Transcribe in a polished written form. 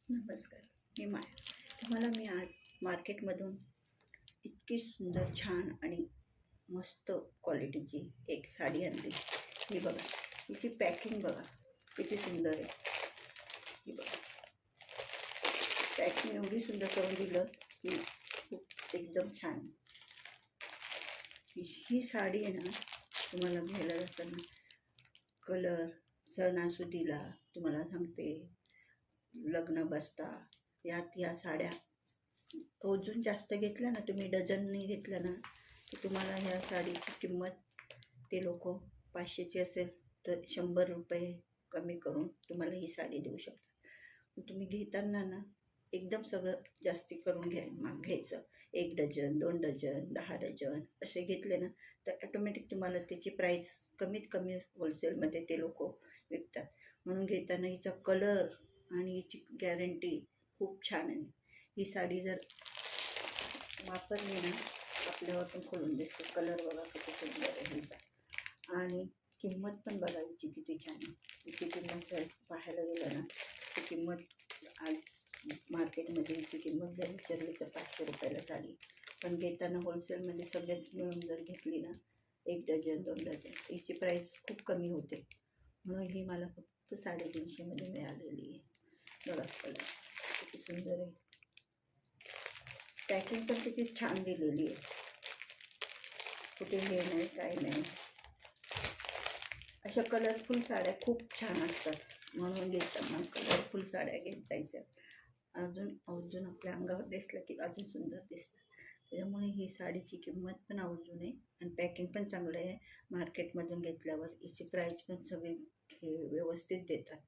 नमस्कार, मी माया. तुम्हाला मी आज मार्केटमधून इतकी सुंदर, छान आणि मस्त क्वालिटीची एक साडी आणली. ही बघा, हिची पॅकिंग बघा किती सुंदर आहे. ही बघा, पॅकिंग एवढी सुंदर करून दिलं की खूप एकदम छान. ही साडी आहे ना, तुम्हाला घ्यायला जाताना कलर सणासुदीला तुम्हाला सांगते, लग्न बसता या साड्या अजून जास्त घेतल्या ना, तुम्ही डझननी घेतल्या ना, की तुम्हाला ह्या साडीची किंमत ते लोक 500ची असेल तर 100 रुपये कमी करून तुम्हाला ही साडी देऊ शकतात. तुम्ही घेताना ना एकदम सगळं जास्ती करून घ्यायचं. 1 डझन, 2 डझन, 10 डझन असे घेतले ना, तर ॲटोमॅटिक तुम्हाला त्याची प्राईस कमीत कमी होलसेलमध्ये ते लोक विकतात. म्हणून घेताना हिचा कलर आणि हिची गॅरंटी खूप छान आहे. ही साडी जर वापरली ना, आपल्यावर पण खोलून दिसते. कलर बघा किती सुंदर आहे हिचा, आणि किंमत पण बघा हिची किती छान आहे. हिची किंमत जर पाहायला गेलं ना, ही किंमत आज मार्केटमध्ये हिची किंमत जर विचारली तर 500 रुपयाला साडी. पण घेताना होलसेलमध्ये सगळ्यात मिळून जर घेतली ना, 1 डझन 2 डझन हिची प्राईस खूप कमी होते. म्हणून ही मला फक्त 350मध्ये मिळालेली आहे. बघा कलर किती सुंदर आहे. पॅकिंग पण किती छान दिलेली आहे, कुठे हे नाही काय नाही. अशा कलरफुल साड्या खूप छान असतात, म्हणून घेताना कलरफुल साड्या घेत जायच्या. अजून अजून आपल्या अंगावर दिसलं की अजून सुंदर दिसतं. त्याच्यामुळे ही साडीची किंमत पण अजून आहे आणि पॅकिंग पण चांगलं आहे. मार्केटमधून घेतल्यावर हिची प्राईस पण सगळी हे व्यवस्थित देतात.